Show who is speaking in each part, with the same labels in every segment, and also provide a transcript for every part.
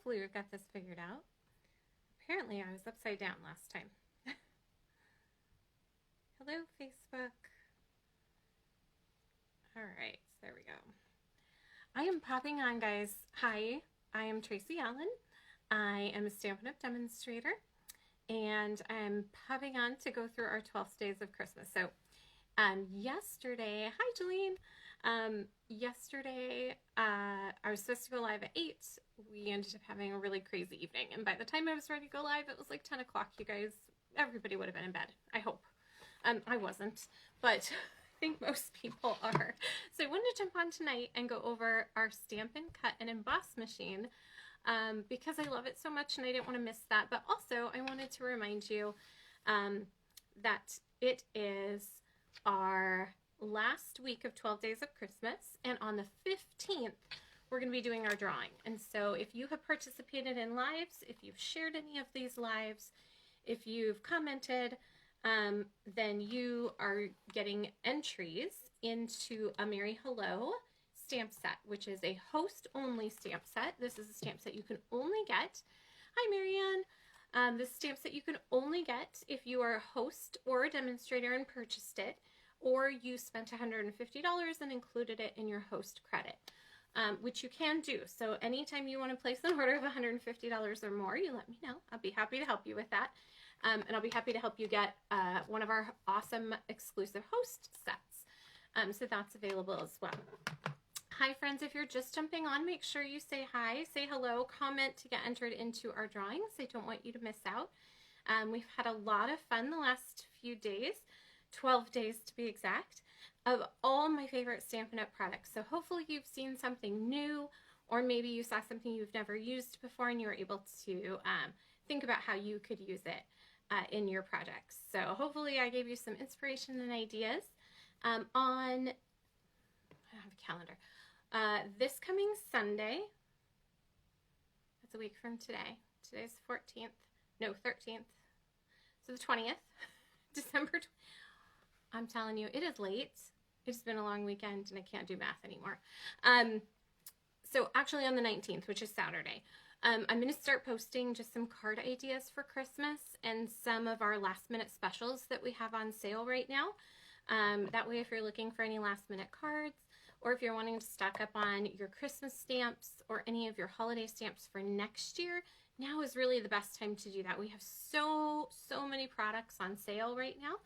Speaker 1: hopefully we've got this figured out. Apparently I was upside down last time. Hello, Facebook. All right, so there we go. I am popping on, guys. Hi, I am Tracy Allen. I am a Stampin' Up demonstrator, and I'm popping on to go through our 12 days of Christmas. So yesterday, hi Jolene. Yesterday, I was supposed to go live at 8. We ended up having a really crazy evening, and by the time I was ready to go live, it was like 10 o'clock, you guys. Everybody would have been in bed, I hope. I wasn't, but I think most people are. So I wanted to jump on tonight and go over our Stampin' Cut and Emboss machine because I love it so much and I didn't want to miss that. But also I wanted to remind you that it is our last week of 12 Days of Christmas, and on the 15th we're going to be doing our drawing. And so if you have participated in lives, if you've shared any of these lives, if you've commented, then you are getting entries into a Merry Hello stamp set, which is a host-only stamp set. This is a stamp set you can only get. Hi, Marianne. This stamp set you can only get if you are a host or a demonstrator and purchased it, or you spent $150 and included it in your host credit, which you can do. So anytime you want to place an order of $150 or more, you let me know. I'll be happy to help you with that. And I'll be happy to help you get one of our awesome exclusive host sets. So that's available as well. Hi friends, if you're just jumping on, make sure you say hi, say hello, comment to get entered into our drawings. I don't want you to miss out. We've had a lot of fun the last few days, 12 days to be exact, of all my favorite Stampin' Up products. So hopefully you've seen something new, or maybe you saw something you've never used before and you were able to think about how you could use it in your projects. So hopefully I gave you some inspiration and ideas. I don't have a calendar. This coming Sunday, that's a week from today. Today's 14th, no, 13th. So the 20th, December 20th. I'm telling you, it is late. It's been a long weekend and I can't do math anymore. So actually on the 19th, which is Saturday, I'm going to start posting just some card ideas for Christmas and some of our last minute specials that we have on sale right now. That way, if you're looking for any last minute cards, or if you're wanting to stock up on your Christmas stamps or any of your holiday stamps for next year, now is really the best time to do that. We have so many products on sale right now,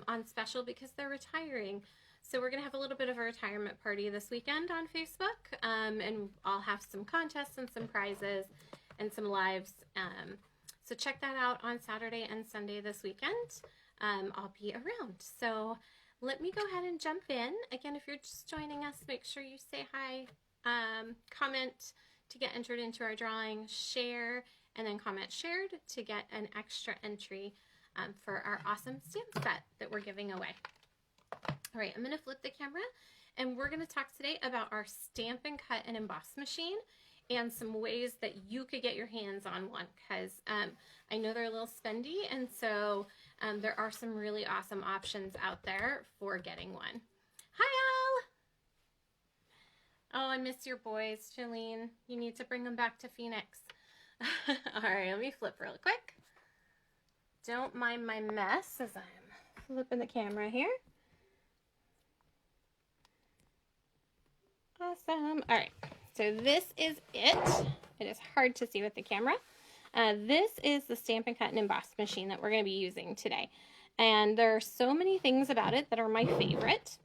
Speaker 1: on special, because they're retiring. So we're going to have a little bit of a retirement party this weekend on Facebook, and I'll have some contests and some prizes and some lives. So check that out on Saturday and Sunday this weekend. I'll be around. So let me go ahead and jump in. Again, if you're just joining us, make sure you say hi, comment to get entered into our drawing, share, and then comment shared to get an extra entry for our awesome stamp set that we're giving away. All right, I'm going to flip the camera, and we're going to talk today about our Stampin' Cut and Emboss machine and some ways that you could get your hands on one, because I know they're a little spendy, and so there are some really awesome options out there for getting one. Hi, Al! Oh, I miss your boys, Jolene. You need to bring them back to Phoenix. All right, let me flip real quick. Don't mind my mess as I'm flipping the camera here. Awesome. All right, so this is it. It is hard to see with the camera. This is the Stampin' Cut and Emboss machine that we're going to be using today. And there are so many things about it that are my favorite.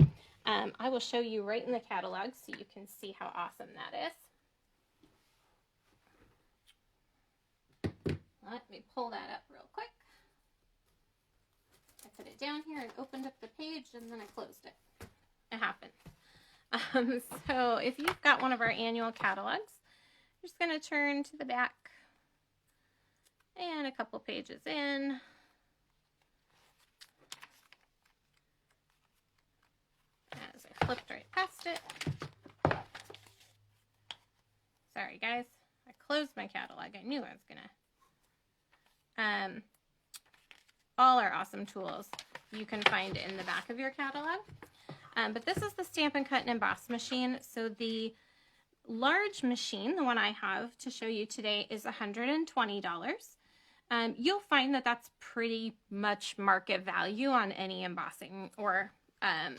Speaker 1: I will show you right in the catalog so you can see how awesome that is. Let me pull that up real quick. I put it down here and opened up the page, and then I closed it. It happened. So if you've got one of our annual catalogs, you're just going to turn to the back and a couple pages in. As I flipped right past it. Sorry guys, I closed my catalog. I knew I was gonna. All our awesome tools you can find in the back of your catalog. But this is the Stampin' Cut and Emboss machine. So the large machine, the one I have to show you today, is $120. You'll find that that's pretty much market value on any embossing or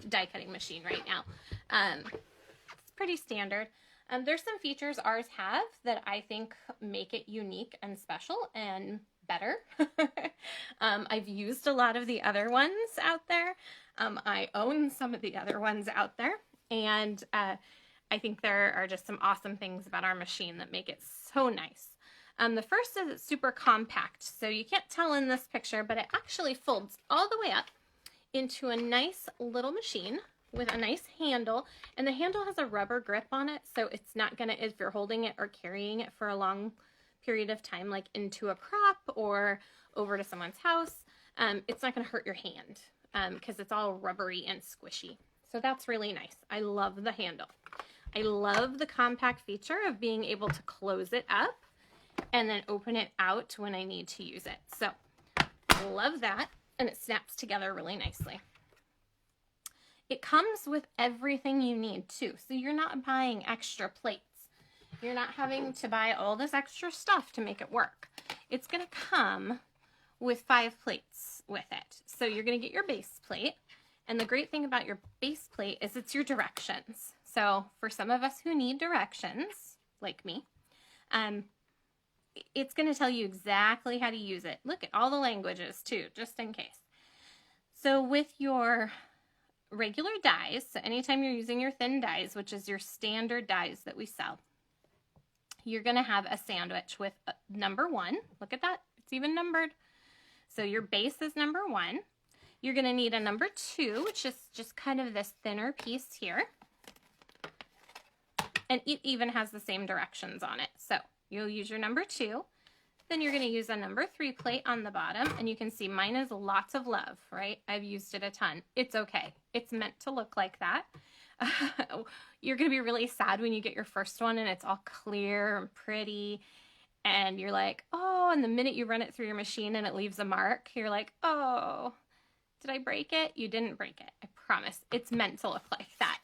Speaker 1: die cutting machine right now. It's pretty standard. There's some features ours have that I think make it unique and special and better. I've used a lot of the other ones out there. I own some of the other ones out there, and I think there are just some awesome things about our machine that make it so nice. The first is it's super compact, so you can't tell in this picture, but it actually folds all the way up into a nice little machine with a nice handle, and the handle has a rubber grip on it, so it's not gonna, if you're holding it or carrying it for a long period of time, like into a crop or over to someone's house, it's not gonna hurt your hand because it's all rubbery and squishy. So that's really nice. I love the handle. I love the compact feature of being able to close it up and then open it out when I need to use it. So love that, and it snaps together really nicely. It comes with everything you need too, so you're not buying extra plates. You're not having to buy all this extra stuff to make it work. It's gonna come with 5 plates with it. So you're gonna get your base plate, and the great thing about your base plate is it's your directions. So for some of us who need directions, like me, it's gonna tell you exactly how to use it. Look at all the languages too, just in case. So with your regular dies, so anytime you're using your thin dies, which is your standard dies that we sell, you're gonna have a sandwich with number 1. Look at that, it's even numbered. So your base is number 1. You're gonna need a number 2, which is just kind of this thinner piece here. And it even has the same directions on it. So you'll use your number 2. Then you're gonna use a number 3 plate on the bottom, and you can see mine is lots of love, right? I've used it a ton. It's okay. It's meant to look like that. You're gonna be really sad when you get your first one and it's all clear and pretty, and you're like, oh, and the minute you run it through your machine and it leaves a mark, you're like, oh, did I break it? You didn't break it, I promise. It's meant to look like that.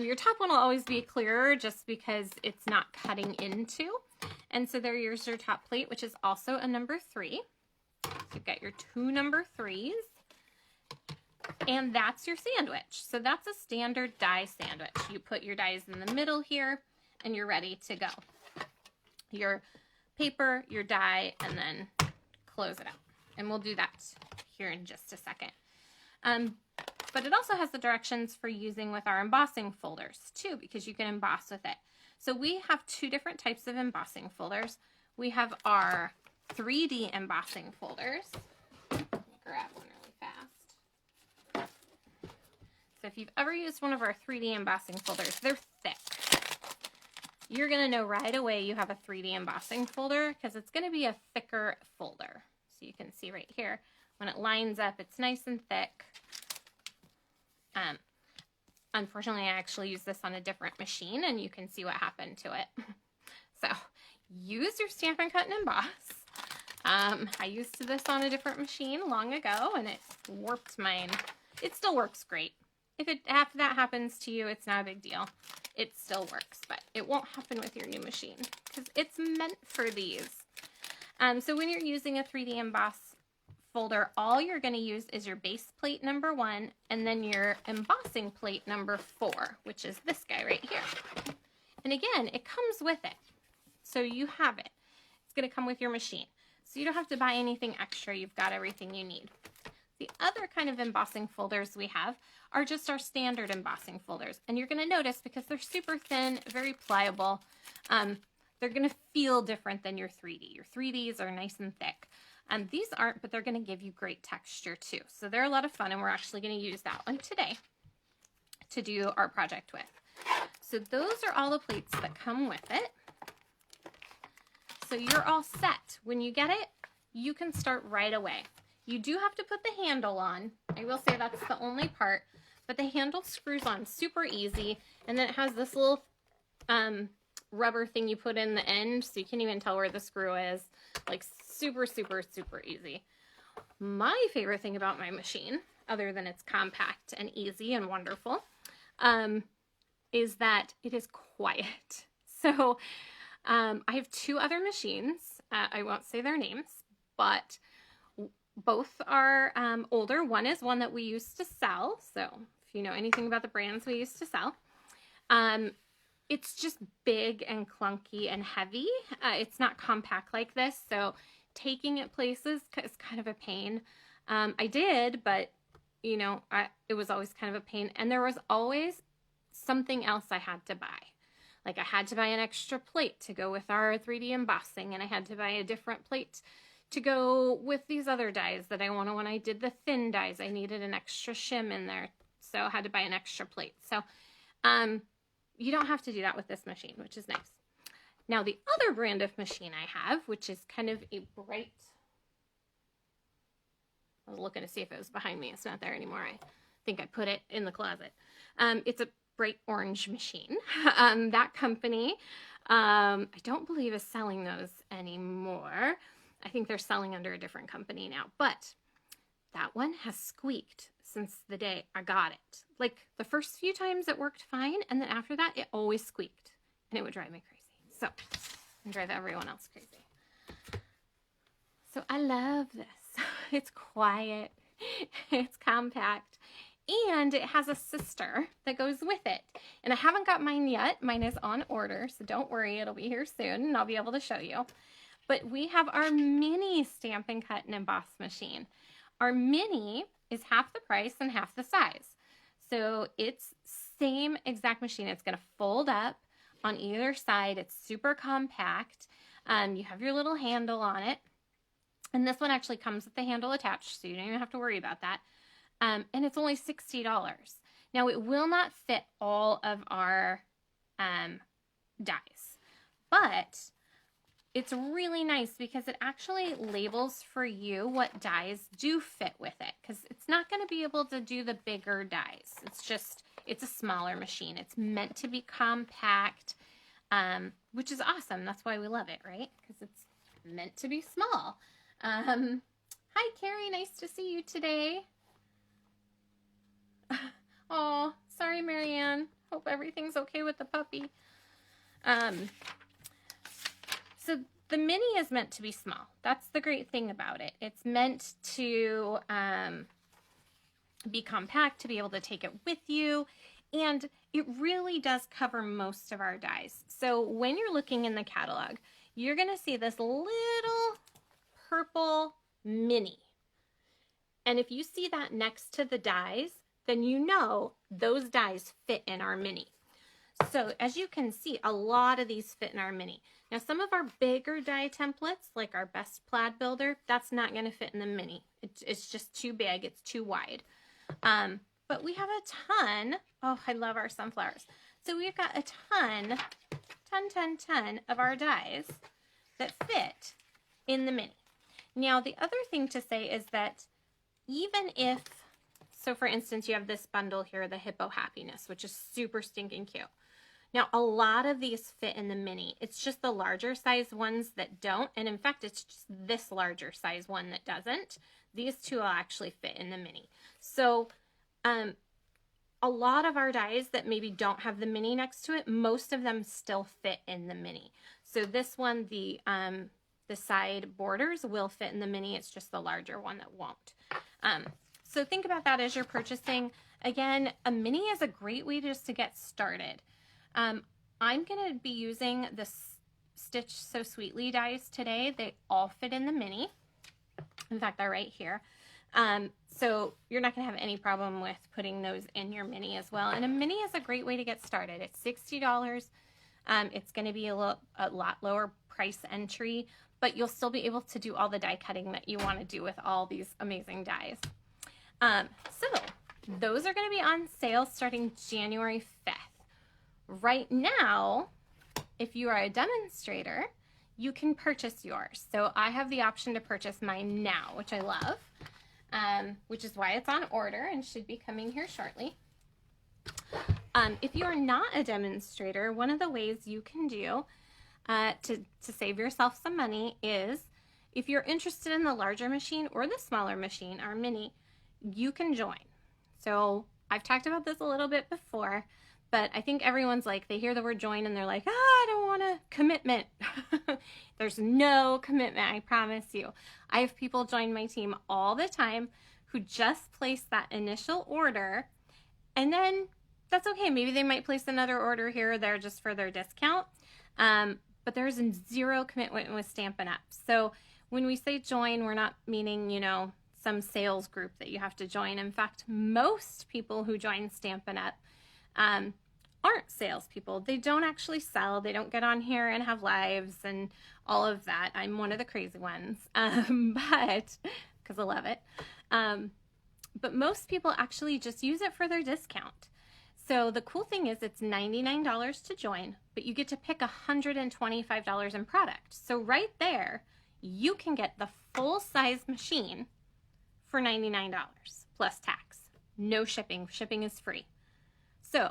Speaker 1: Your top one will always be clearer just because it's not cutting into. And so there's your top plate, which is also a number 3. So you've got your 2 number 3s. And that's your sandwich. So that's a standard die sandwich. You put your dies in the middle here, and you're ready to go. Your paper, your die, and then close it out. And we'll do that here in just a second. But it also has the directions for using with our embossing folders too, because you can emboss with it. So we have 2 different types of embossing folders. We have our 3D embossing folders. Let me grab one really fast. So if you've ever used one of our 3D embossing folders, they're thick. You're gonna know right away you have a 3D embossing folder because it's gonna be a thicker folder. So you can see right here, when it lines up, it's nice and thick. Unfortunately, I actually use this on a different machine, and you can see what happened to it. So use your Stampin' Cut and Emboss. I used this on a different machine long ago, and it warped mine. It still works great. If that happens to you, it's not a big deal. It still works, but it won't happen with your new machine because it's meant for these. So when you're using a 3D emboss folder, all you're going to use is your base plate number 1 and then your embossing plate number 4, which is this guy right here. And again, it comes with it. So you have it. It's going to come with your machine. So you don't have to buy anything extra. You've got everything you need. The other kind of embossing folders we have are just our standard embossing folders. And you're going to notice because they're super thin, very pliable, they're going to feel different than your 3D. Your 3Ds are nice and thick. These aren't, but they're going to give you great texture too. So they're a lot of fun, and we're actually going to use that one today to do our project with. So those are all the plates that come with it. So you're all set. When you get it, you can start right away. You do have to put the handle on. I will say that's the only part, but the handle screws on super easy, and then it has this little rubber thing you put in the end, so you can't even tell where the screw is. Like super, super, super easy. My favorite thing about my machine, other than it's compact and easy and wonderful, is that it is quiet. So I have two other machines. I won't say their names, but both are older. One is one that we used to sell. So if you know anything about the brands we used to sell, it's just big and clunky and heavy. It's not compact like this, so taking it places is kind of a pain. I did, but you know, it was always kind of a pain, and there was always something else I had to buy. Like I had to buy an extra plate to go with our 3D embossing, and I had to buy a different plate to go with these other dies that I wanted. When I did the thin dies, I needed an extra shim in there, so I had to buy an extra plate. So you don't have to do that with this machine, which is nice. Now the other brand of machine I have, which is kind of a bright, I was looking to see if it was behind me. It's not there anymore. I think I put it in the closet. It's a bright orange machine. That company, I don't believe is selling those anymore. I think they're selling under a different company now, but that one has squeaked since the day I got it. Like the first few times it worked fine, and then after that it always squeaked, and it would drive me crazy. So, and drive everyone else crazy. So I love this. It's quiet, it's compact, and it has a sister that goes with it. And I haven't got mine yet. Mine is on order, so don't worry, it'll be here soon and I'll be able to show you. But we have our mini Stampin' Cut and Emboss machine. Our mini is half the price and half the size. So it's same exact machine. It's going to fold up on either side. It's super compact. You have your little handle on it. And this one actually comes with the handle attached, so you don't even have to worry about that. And it's only $60. Now, it will not fit all of our dies, but it's really nice because it actually labels for you what dies do fit with it, because it's not going to be able to do the bigger dies. It's a smaller machine. It's meant to be compact, which is awesome. That's why we love it, right? Because it's meant to be small. Hi, Carrie. Nice to see you today. Oh, sorry, Marianne. Hope everything's okay with the puppy. So the mini is meant to be small. That's the great thing about it. It's meant to be compact, to be able to take it with you, and it really does cover most of our dies. So when you're looking in the catalog, you're going to see this little purple mini. And if you see that next to the dies, then you know those dies fit in our mini. So as you can see, a lot of these fit in our mini. Now, some of our bigger die templates, like our Best Plaid Builder, that's not going to fit in the mini. It's just too big. It's too wide. But we have a ton. Oh, I love our sunflowers. So we've got a ton of our dies that fit in the mini. Now, the other thing to say is that even if, so for instance, you have this bundle here, the Hippo Happiness, which is super stinking cute. Now, a lot of these fit in the mini. It's just the larger size ones that don't. And in fact, it's just this larger size one that doesn't. These two will actually fit in the mini. So a lot of our dies that maybe don't have the mini next to it, most of them still fit in the mini. So this one, the side borders will fit in the mini. It's just the larger one that won't. So think about that as you're purchasing. Again, a mini is a great way just to get started. I'm going to be using the Stitch So Sweetly dies today. They all fit in the mini. In fact, they're right here. So you're not going to have any problem with putting those in your mini as well. And a mini is a great way to get started. It's $60. It's going to be a lot lower price entry, but you'll still be able to do all the die cutting that you want to do with all these amazing dies. So those are going to be on sale starting January 5th. Right now, if you are a demonstrator, you can purchase yours. So I have the option to purchase mine now, which I love, which is why it's on order and should be coming here shortly. If you are not a demonstrator, one of the ways you can do to save yourself some money is, if you're interested in the larger machine or the smaller machine, our mini, you can join. So I've talked about this a little bit before, But I think everyone's like, they hear the word join and they're like, I don't want a commitment. There's no commitment, I promise you. I have people join my team all the time who just place that initial order, and then that's okay. Maybe they might place another order here or there just for their discount. But there's zero commitment with Stampin' Up. So when we say join, we're not meaning, you know, some sales group that you have to join. In fact, most people who join Stampin' Up aren't salespeople. They don't actually sell. They don't get on here and have lives and all of that. I'm one of the crazy ones, but because I love it. But most people actually just use it for their discount. So the cool thing is it's $99 to join, but you get to pick $125 in product. So right there, you can get the full size machine for $99 plus tax. No shipping. Shipping is free. So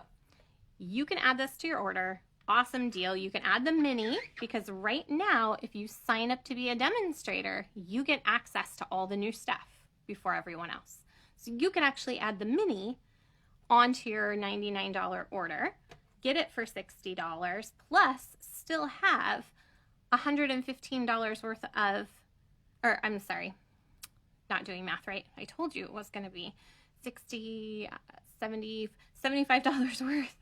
Speaker 1: you can add this to your order. Awesome deal. You can add the mini because right now, if you sign up to be a demonstrator, you get access to all the new stuff before everyone else. So you can actually add the mini onto your $99 order, get it for $60, plus still have $115 worth of, or I'm sorry, not doing math right. I told you it was going to be $75 worth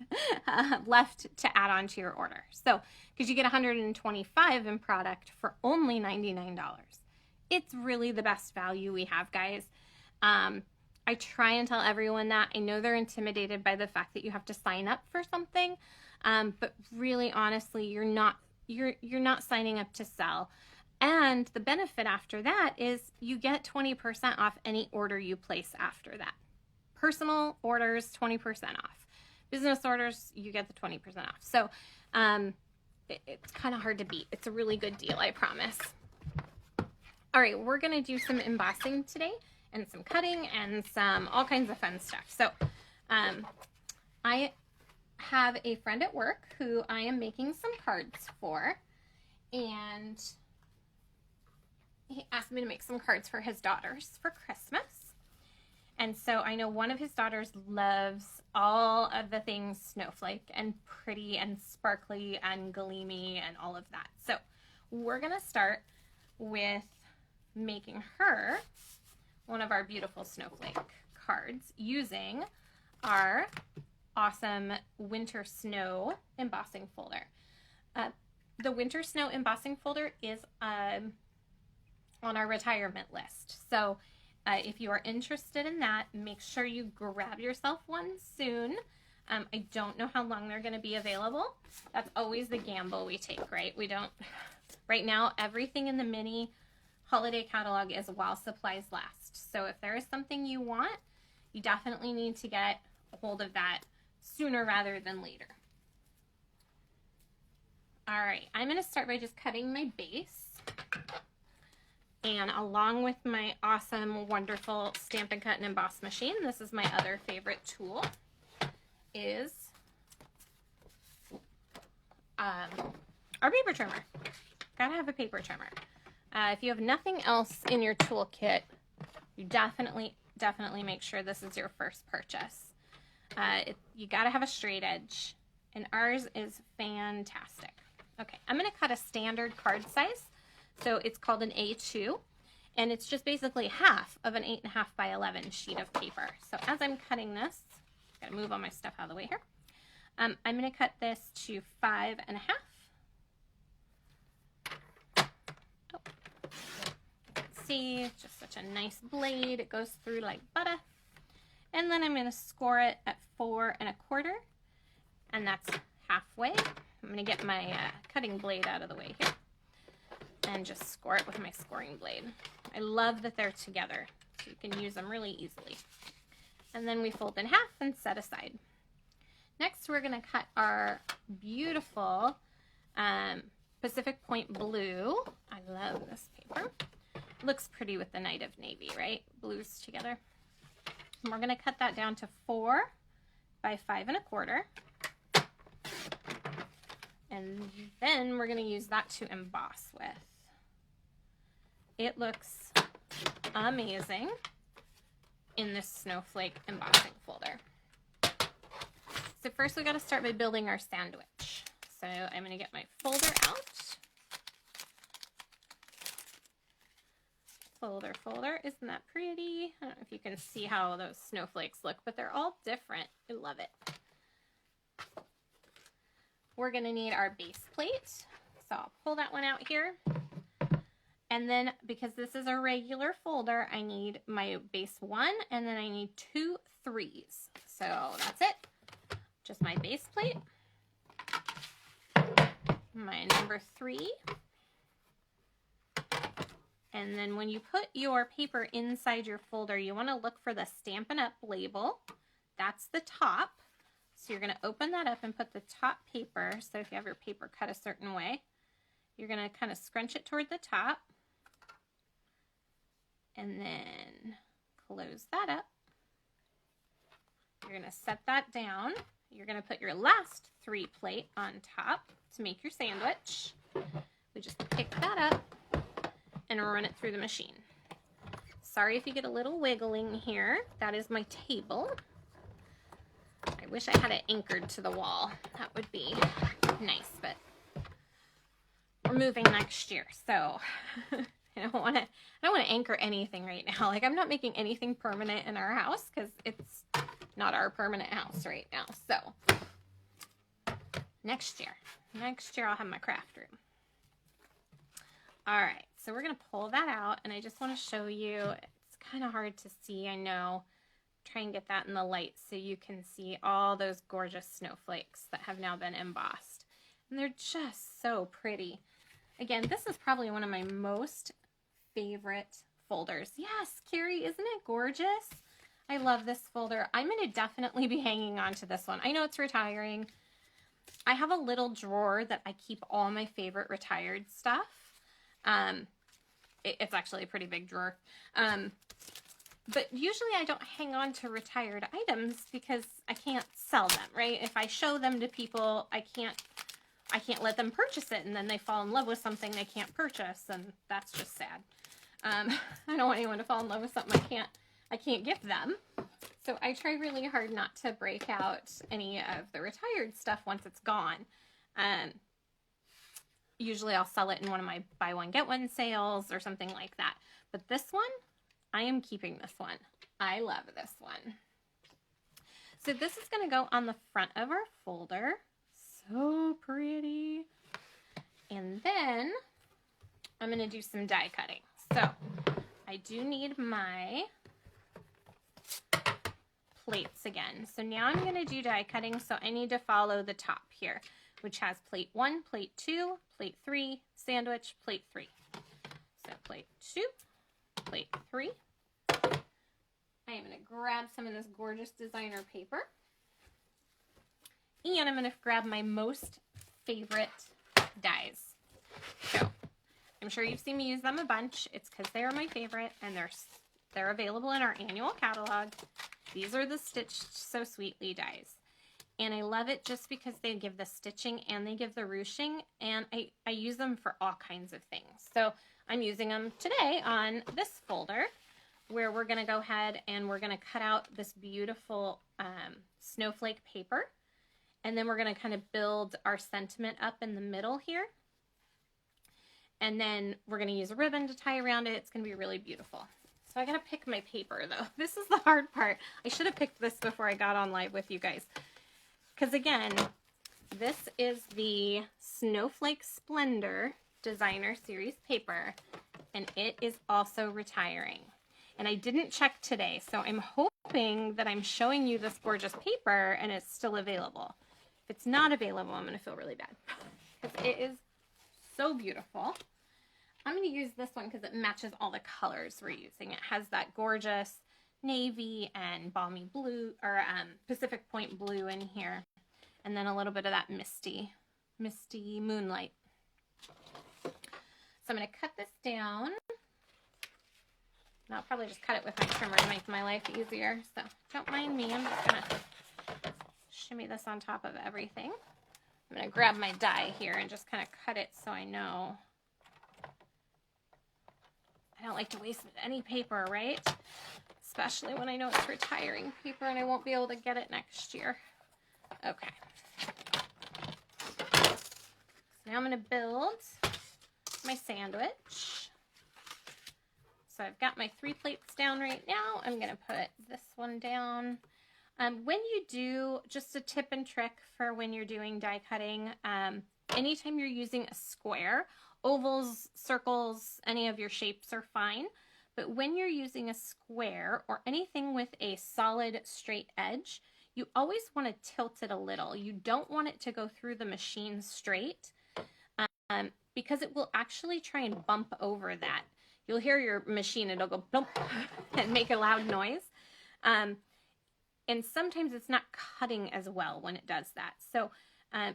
Speaker 1: left to add on to your order. So, because you get $125 in product for only $99. It's really the best value we have, guys. I try and tell everyone that. I know they're intimidated by the fact that you have to sign up for something, but really, honestly, you're not signing up to sell. And the benefit after that is you get 20% off any order you place after that. Personal orders, 20% off. Business orders, you get the 20% off. So it's kind of hard to beat. It's a really good deal, I promise. All right, we're going to do some embossing today and some cutting and some all kinds of fun stuff. So I have a friend at work who I am making some cards for, and he asked me to make some cards for his daughters for Christmas. And so I know one of his daughters loves all of the things snowflake and pretty and sparkly and gleamy and all of that. So we're going to start with making her one of our beautiful snowflake cards using our awesome winter snow embossing folder. The winter snow embossing folder is on our retirement list. So if you are interested in that, make sure you grab yourself one soon. I don't know how long they're going to be available. That's always the gamble we take, right? We don't, right now, everything in the mini holiday catalog is while supplies last. So if there is something you want, you definitely need to get a hold of that sooner rather than later. All right, I'm going to start by just cutting my base. And along with my awesome, wonderful Stampin' Cut and Emboss machine, this is my other favorite tool, is our paper trimmer. Gotta have a paper trimmer. If you have nothing else in your toolkit, you definitely make sure this is your first purchase. You gotta have a straight edge, and ours is fantastic. Okay, I'm gonna cut a standard card size. So it's called an A2, and it's just basically half of an 8.5 by 11 sheet of paper. So as I'm cutting this, gotta move all my stuff out of the way here. I'm gonna cut this to 5.5. Oh. See, it's just such a nice blade. It goes through like butter. And then I'm gonna score it at 4.25, and that's halfway. I'm gonna get my cutting blade out of the way here and just score it with my scoring blade. I love that they're together, so you can use them really easily. And then we fold in half and set aside. Next, we're gonna cut our beautiful Pacific Point blue. I love this paper. It looks pretty with the Night of Navy, right? Blues together. And we're gonna cut that down to 4 by 5.25. And then we're gonna use that to emboss with. It looks amazing in this snowflake embossing folder. So first we got to start by building our sandwich. So I'm going to get my folder out. Folder. Isn't that pretty? I don't know if you can see how those snowflakes look, but they're all different. I love it. We're going to need our base plate. So I'll pull that one out here. And then because this is a regular folder, I need my base 1 and then I need 2 3s. So that's it. Just my base plate. My number 3. And then when you put your paper inside your folder, you want to look for the Stampin' Up label. That's the top. So you're going to open that up and put the top paper. So if you have your paper cut a certain way, you're going to kind of scrunch it toward the top. And then close that up. You're going to set that down. You're going to put your last 3 plate on top to make your sandwich. We just pick that up and run it through the machine. Sorry if you get a little wiggling here. That is my table. I wish I had it anchored to the wall. That would be nice, but we're moving next year, so I don't want to anchor anything right now. Like, I'm not making anything permanent in our house because it's not our permanent house right now. So next year I'll have my craft room. All right, so we're gonna pull that out, and I just want to show you. It's kind of hard to see, I know. Try and get that in the light so you can see all those gorgeous snowflakes that have now been embossed, and they're just so pretty. Again, this is probably one of my most favorite folders. Yes, Carrie, isn't it gorgeous? I love this folder. I'm going to definitely be hanging on to this one. I know it's retiring. I have a little drawer that I keep all my favorite retired stuff. It's actually a pretty big drawer. But usually I don't hang on to retired items because I can't sell them, right? If I show them to people, I can't let them purchase it, and then they fall in love with something they can't purchase, and that's just sad. I don't want anyone to fall in love with something I can't gift them. So I try really hard not to break out any of the retired stuff once it's gone. Usually I'll sell it in one of my buy one get one sales or something like that. But this one, I am keeping this one. I love this one. So this is going to go on the front of our folder. So pretty. And then I'm going to do some die cutting. So I do need my plates again. So now I'm going to do die cutting. So I need to follow the top here, which has plate 1, plate 2, plate 3, sandwich, plate 3. So plate 2, plate 3. I am going to grab some of this gorgeous designer paper. And I'm going to grab my most favorite dies. So I'm sure you've seen me use them a bunch. It's because they are my favorite, and they're available in our annual catalog. These are the Stitched So Sweetly dies. And I love it just because they give the stitching and they give the ruching, and I use them for all kinds of things. So I'm using them today on this folder, where we're going to go ahead and we're going to cut out this beautiful snowflake paper. And then we're going to kind of build our sentiment up in the middle here. And then we're going to use a ribbon to tie around it. It's going to be really beautiful. So I got to pick my paper, though. This is the hard part. I should have picked this before I got on live with you guys. Because again, this is the Snowflake Splendor Designer Series paper. And it is also retiring. And I didn't check today, so I'm hoping that I'm showing you this gorgeous paper and it's still available. If it's not available, I'm going to feel really bad. Because it is so beautiful. I'm going to use this one because it matches all the colors we're using. It has that gorgeous navy and balmy blue, or Pacific Point blue in here. And then a little bit of that misty moonlight. So I'm going to cut this down. I'll probably just cut it with my trimmer to make my life easier. So don't mind me. I'm just going to shimmy this on top of everything. I'm going to grab my die here and just kind of cut it so I know. I don't like to waste any paper, right? Especially when I know it's retiring paper and I won't be able to get it next year. Okay. So now I'm going to build my sandwich. So I've got my 3 plates down right now. I'm going to put this one down. When you do, just a tip and trick for when you're doing die cutting, anytime you're using a square, ovals, circles, any of your shapes are fine. But when you're using a square or anything with a solid straight edge, you always want to tilt it a little. You don't want it to go through the machine straight because it will actually try and bump over that. You'll hear your machine, it'll go bump and make a loud noise. And sometimes it's not cutting as well when it does that. So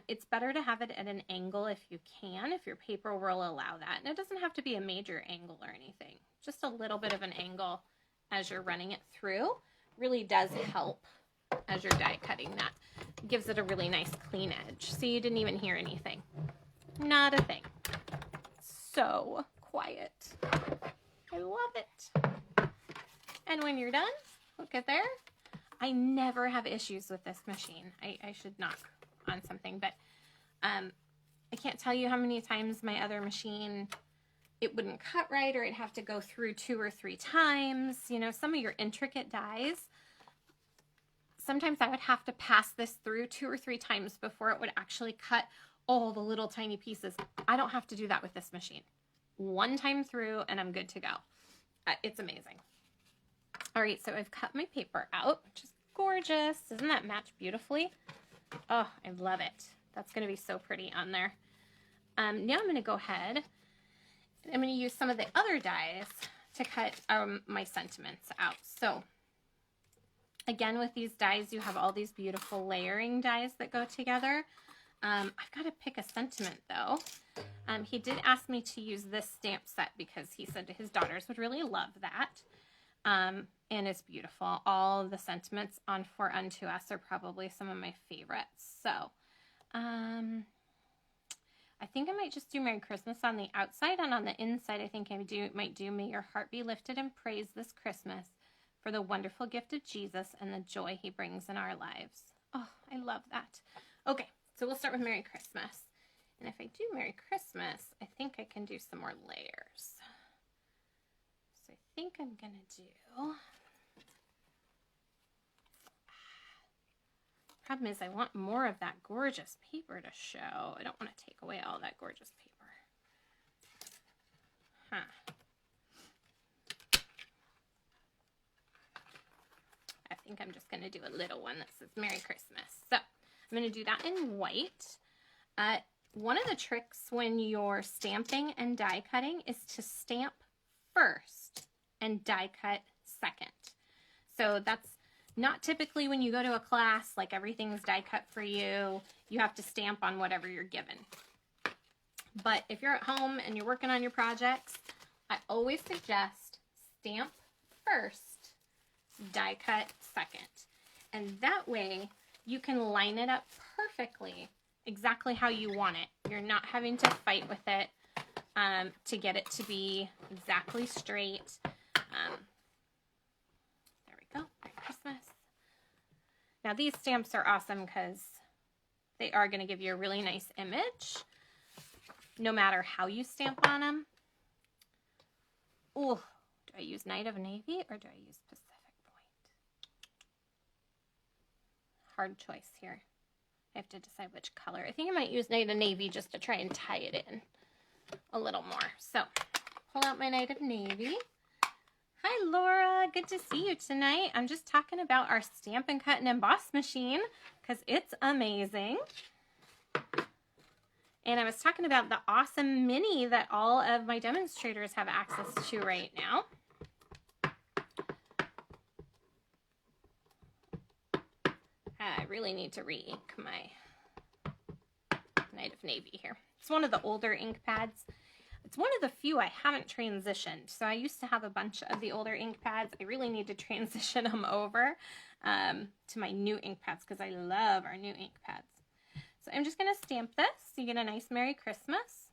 Speaker 1: it's better to have it at an angle if you can, if your paper will allow that. And it doesn't have to be a major angle or anything. Just a little bit of an angle as you're running it through really does help as you're die cutting that. It gives it a really nice clean edge. So you didn't even hear anything. Not a thing. So quiet. I love it. And when you're done, look at there. I never have issues with this machine. I should knock on something, but I can't tell you how many times my other machine, it wouldn't cut right, or it'd have to go through 2 or 3 times. You know, some of your intricate dies, sometimes I would have to pass this through 2 or 3 times before it would actually cut all the little tiny pieces. I don't have to do that with this machine. 1 time through and I'm good to go. It's amazing. All right, so I've cut my paper out, which is gorgeous. Doesn't that match beautifully? Oh, I love it. That's going to be so pretty on there. Now I'm going to go ahead. I'm going to use some of the other dies to cut my sentiments out. So again, with these dies, you have all these beautiful layering dies that go together. I've got to pick a sentiment though. He did ask me to use this stamp set because he said his daughters would really love that. And it's beautiful. All the sentiments on For Unto Us are probably some of my favorites. So, I think I might just do Merry Christmas on the outside, and on the inside, I think I might do May Your Heart Be Lifted in Praise this Christmas for the wonderful gift of Jesus and the joy he brings in our lives. Oh, I love that. Okay, so we'll start with Merry Christmas. And if I do Merry Christmas, I think I can do some more layers. So I think I'm going to do... Problem is I want more of that gorgeous paper to show. I don't want to take away all that gorgeous paper. I think I'm just going to do a little one that says Merry Christmas. So I'm going to do that in white. One of the tricks when you're stamping and die cutting is to stamp first and die cut second. So that's not typically when you go to a class, like everything's die cut for you. You have to stamp on whatever you're given. But if you're at home and you're working on your projects, I always suggest stamp first, die cut second. And that way you can line it up perfectly, exactly how you want it. You're not having to fight with it to get it to be exactly straight. There we go. Merry Christmas. Now these stamps are awesome because they are going to give you a really nice image no matter how you stamp on them. Oh, do I use Night of Navy or do I use Pacific Point? Hard choice here. I have to decide which color. I think I might use Night of Navy just to try and tie it in a little more. So, pull out my Night of Navy. Hi, Laura. Good to see you tonight. I'm just talking about our Stampin' Cut and Emboss machine because it's amazing. And I was talking about the awesome mini that all of my demonstrators have access to right now. I really need to re-ink my Night of Navy here. It's one of the older ink pads. It's one of the few I haven't transitioned. So I used to have a bunch of the older ink pads. I really need to transition them over to my new ink pads because I love our new ink pads. So I'm just going to stamp this. You get a nice Merry Christmas.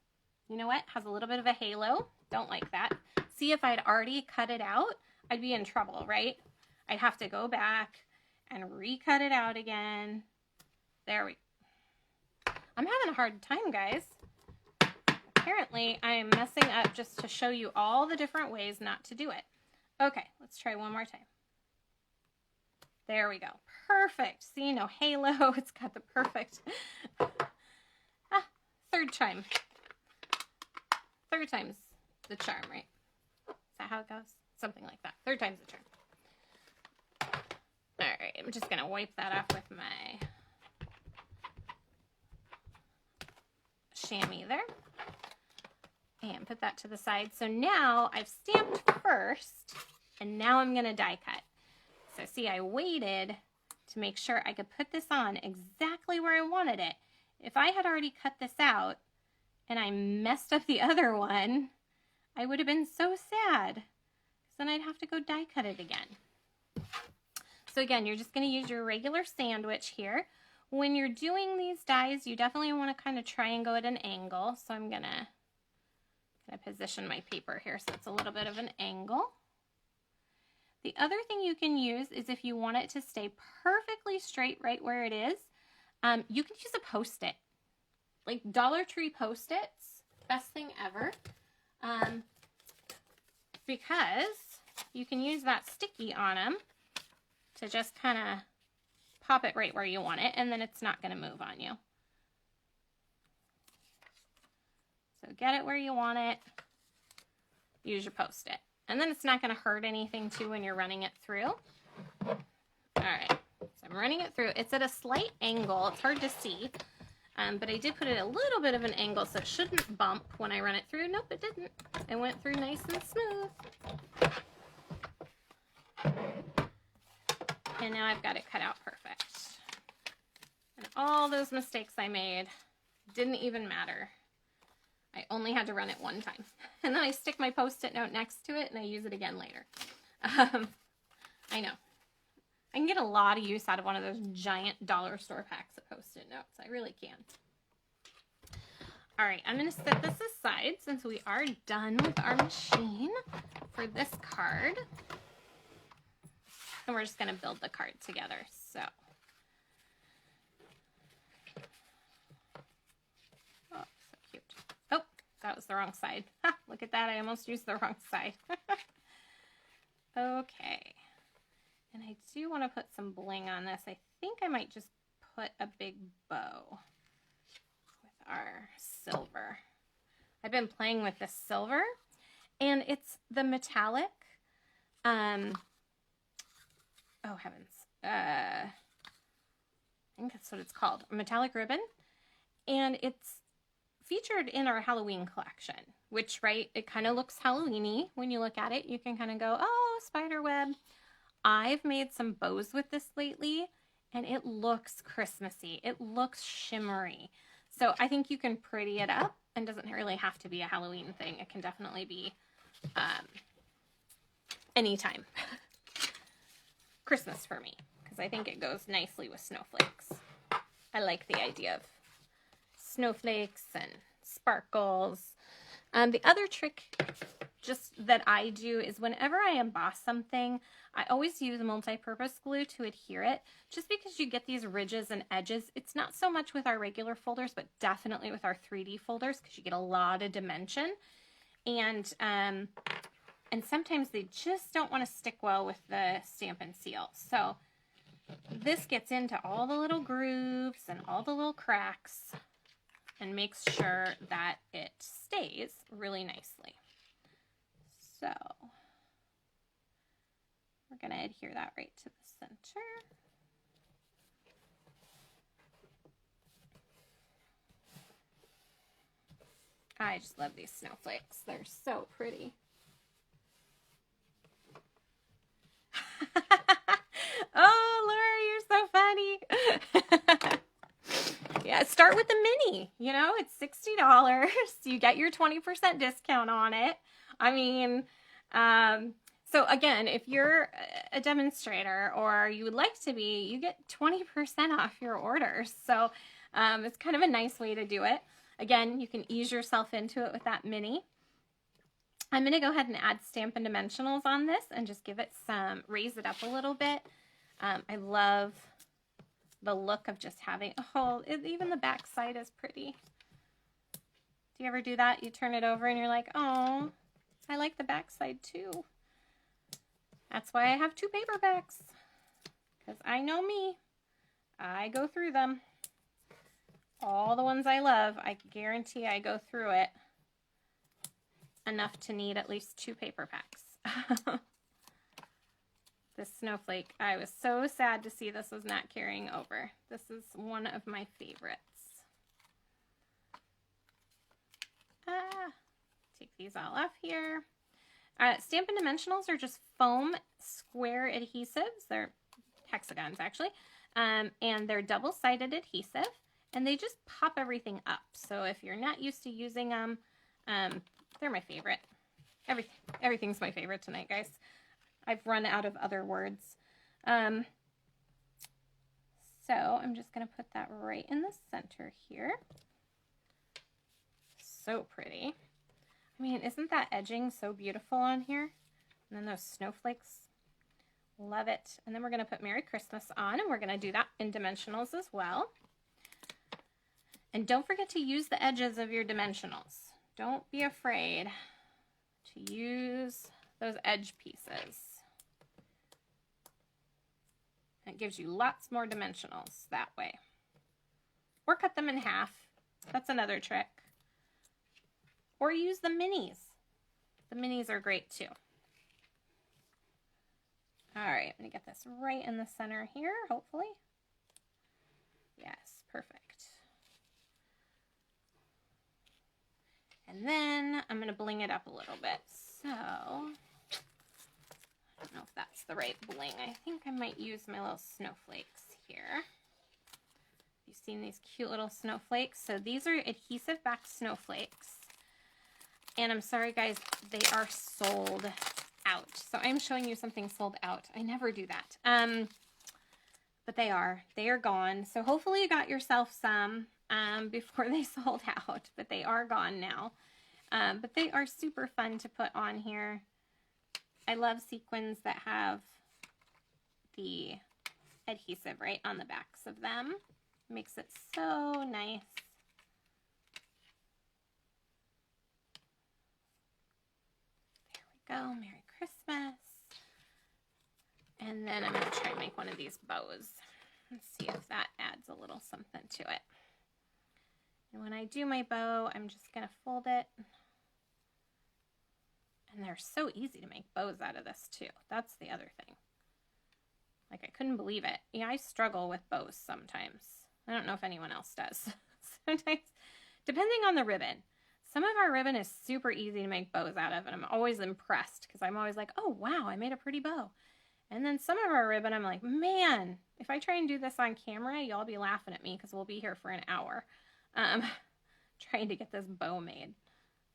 Speaker 1: You know what? Has a little bit of a halo. Don't like that. See, if I'd already cut it out, I'd be in trouble, right? I'd have to go back and recut it out again. There we go. I'm having a hard time, guys. Apparently, I'm messing up just to show you all the different ways not to do it. Okay, let's try one more time. There we go. Perfect. See, no halo. It's got the perfect. Third time. Third time's the charm, right? Is that how it goes? Something like that. Third time's the charm. All right, I'm just going to wipe that off with my chamois there. And put that to the side. So now I've stamped first, and now I'm going to die cut. So see, I waited to make sure I could put this on exactly where I wanted it. If I had already cut this out and I messed up the other one, I would have been so sad, because then I'd have to go die cut it again. So again, you're just going to use your regular sandwich here. When you're doing these dies, you definitely want to kind of try and go at an angle. So I'm going to position my paper here so it's a little bit of an angle. The other thing you can use is if you want it to stay perfectly straight right where it is, you can use a Post-it. Like Dollar Tree Post-its, best thing ever. Because you can use that sticky on them to just kind of pop it right where you want it, and then it's not going to move on you. So get it where you want it, use your Post-it. And then it's not going to hurt anything too when you're running it through. All right, so I'm running it through. It's at a slight angle. It's hard to see, but I did put it a little bit of an angle, so it shouldn't bump when I run it through. Nope, it didn't. It went through nice and smooth. And now I've got it cut out perfect. And all those mistakes I made didn't even matter. I only had to run it one time. And then I stick my Post-it note next to it and I use it again later. I know. I can get a lot of use out of one of those giant dollar store packs of Post-it notes. I really can. All right, I'm going to set this aside since we are done with our machine for this card. And we're just going to build the card together. So. That was the wrong side. Ha, look at that. I almost used the wrong side. Okay. And I do want to put some bling on this. I think I might just put a big bow with our silver. I've been playing with this silver, and it's the metallic. Oh, heavens. I think that's what it's called. A metallic ribbon. And it's featured in our Halloween collection, which, right, it kind of looks Halloween-y when you look at it. You can kind of go, oh, spider web. I've made some bows with this lately, and it looks Christmassy. It looks shimmery. So I think you can pretty it up, and doesn't really have to be a Halloween thing. It can definitely be anytime. Christmas for me, because I think it goes nicely with snowflakes. I like the idea of snowflakes and sparkles. The other trick just that I do is whenever I emboss something, I always use multi-purpose glue to adhere it, just because you get these ridges and edges. It's not so much with our regular folders, but definitely with our 3D folders, because you get a lot of dimension. And sometimes they just don't want to stick well with the Stampin' Seal. So this gets into all the little grooves and all the little cracks, and makes sure that it stays really nicely. So we're going to adhere that right to the center. I just love these snowflakes. They're so pretty. Oh, Laura, you're so funny. Yeah, start with the mini. You know, it's $60. You get your 20% discount on it. I mean, so again, if you're a demonstrator or you would like to be, you get 20% off your orders. So it's kind of a nice way to do it. Again, you can ease yourself into it with that mini. I'm going to go ahead and add Stampin' Dimensionals on this and just give it some, raise it up a little bit. I love the look of just having, oh, even the back side is pretty. Do you ever do that? You turn it over and you're like, oh, I like the back side too. That's why I have 2 paperbacks, because I know me. I go through them. All the ones I love, I guarantee I go through it enough to need at least 2 paperbacks. This snowflake, I was so sad to see this was not carrying over. This is one of my favorites. Take these all off here. Stampin' Dimensionals are just foam square adhesives. They're hexagons actually, and they're double-sided adhesive, and they just pop everything up. So if you're not used to using them, they're my favorite. Everything's my favorite tonight, guys. I've run out of other words. So I'm just going to put that right in the center here. So pretty. I mean, isn't that edging so beautiful on here? And then those snowflakes. Love it. And then we're going to put Merry Christmas on, and we're going to do that in dimensionals as well. And don't forget to use the edges of your dimensionals. Don't be afraid to use those edge pieces. It gives you lots more dimensionals that way. Or cut them in half. That's another trick. Or use the minis. The minis are great too. All right, I'm going to get this right in the center here, hopefully. Yes, perfect. And then I'm going to bling it up a little bit. So, I don't know if that's the right bling. I think I might use my little snowflakes here. You've seen these cute little snowflakes. So these are adhesive back snowflakes. And I'm sorry, guys, they are sold out. So I'm showing you something sold out. I never do that. But they are gone. So hopefully you got yourself some before they sold out, but they are gone now. But they are super fun to put on here. I love sequins that have the adhesive right on the backs of them. Makes it so nice. There we go. Merry Christmas. And then I'm going to try and make one of these bows. Let's see if that adds a little something to it. And when I do my bow, I'm just going to fold it. And they're so easy to make bows out of this too. That's the other thing. Like, I couldn't believe it. Yeah, I struggle with bows sometimes. I don't know if anyone else does. Sometimes, depending on the ribbon. Some of our ribbon is super easy to make bows out of, and I'm always impressed because I'm always like, oh, wow, I made a pretty bow. And then some of our ribbon, I'm like, man, if I try and do this on camera, y'all be laughing at me because we'll be here for an hour trying to get this bow made.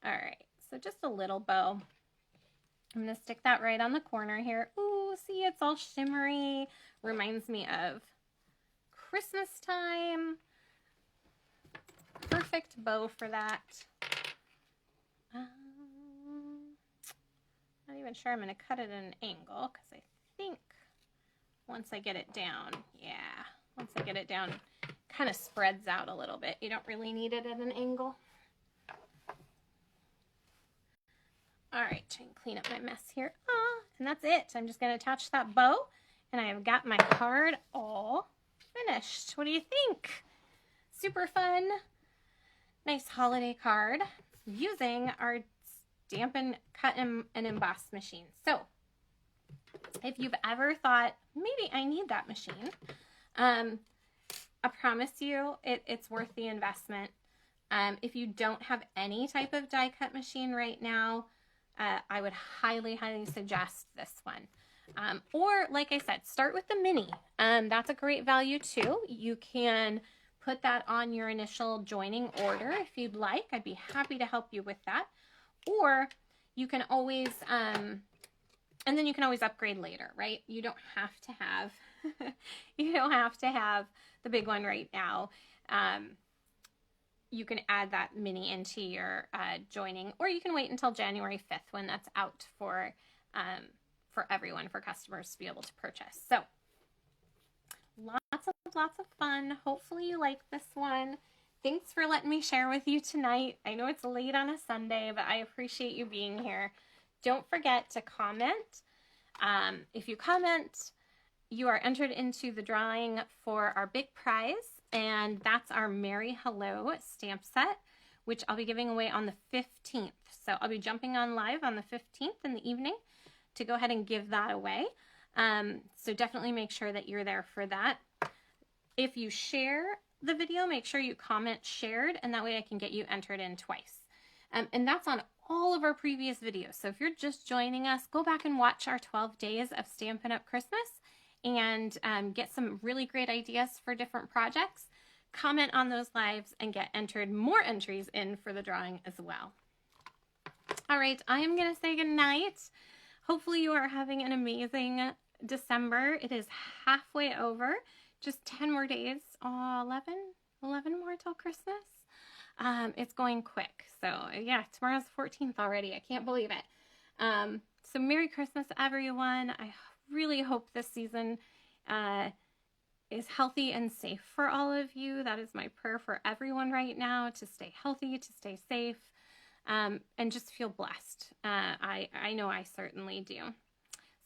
Speaker 1: All right, so just a little bow. I'm going to stick that right on the corner here. Ooh, see, it's all shimmery. Reminds me of Christmas time. Perfect bow for that. Not even sure I'm going to cut it at an angle because I think once I get it down, once I get it down, it kind of spreads out a little bit. You don't really need it at an angle. All right, try and clean up my mess here. And that's it. I'm just going to attach that bow, and I have got my card all finished. What do you think? Super fun. Nice holiday card using our Stampin' Cut and Emboss machine. So, if you've ever thought, maybe I need that machine, I promise you it's worth the investment. If you don't have any type of die cut machine right now, I would highly, highly suggest this one. Or, like I said, start with the mini. That's a great value too. You can put that on your initial joining order if you'd like. I'd be happy to help you with that. Or you can always, and then you can always upgrade later, right? You don't have to have, you don't have to have the big one right now. You can add that mini into your joining, or you can wait until January 5th when that's out for everyone, for customers to be able to purchase. So Lots of fun. Hopefully you like this one. Thanks for letting me share with you tonight. I know it's late on a Sunday, but I appreciate you being here. Don't forget to comment. If you comment, you are entered into the drawing for our big prize, and that's our Merry Hello stamp set, which I'll be giving away on the 15th. So I'll be jumping on live on the 15th in the evening to go ahead and give that away. So definitely make sure that you're there for that. If you share the video, make sure you comment shared, and that way I can get you entered in twice. And that's on all of our previous videos. So if you're just joining us, go back and watch our 12 days of Stampin' Up! Christmas and get some really great ideas for different projects. Comment on those lives and get entered more entries in for the drawing as well. All right, I am going to say goodnight. Hopefully you are having an amazing December. It is halfway over. Just 10 more days. 11 more till Christmas. It's going quick. So yeah, tomorrow's the 14th already. I can't believe it. So Merry Christmas, everyone. I really hope this season is healthy and safe for all of you. That is my prayer for everyone right now, to stay healthy, to stay safe, and just feel blessed. I know I certainly do.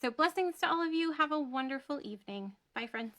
Speaker 1: So blessings to all of you. Have a wonderful evening. Bye, friends.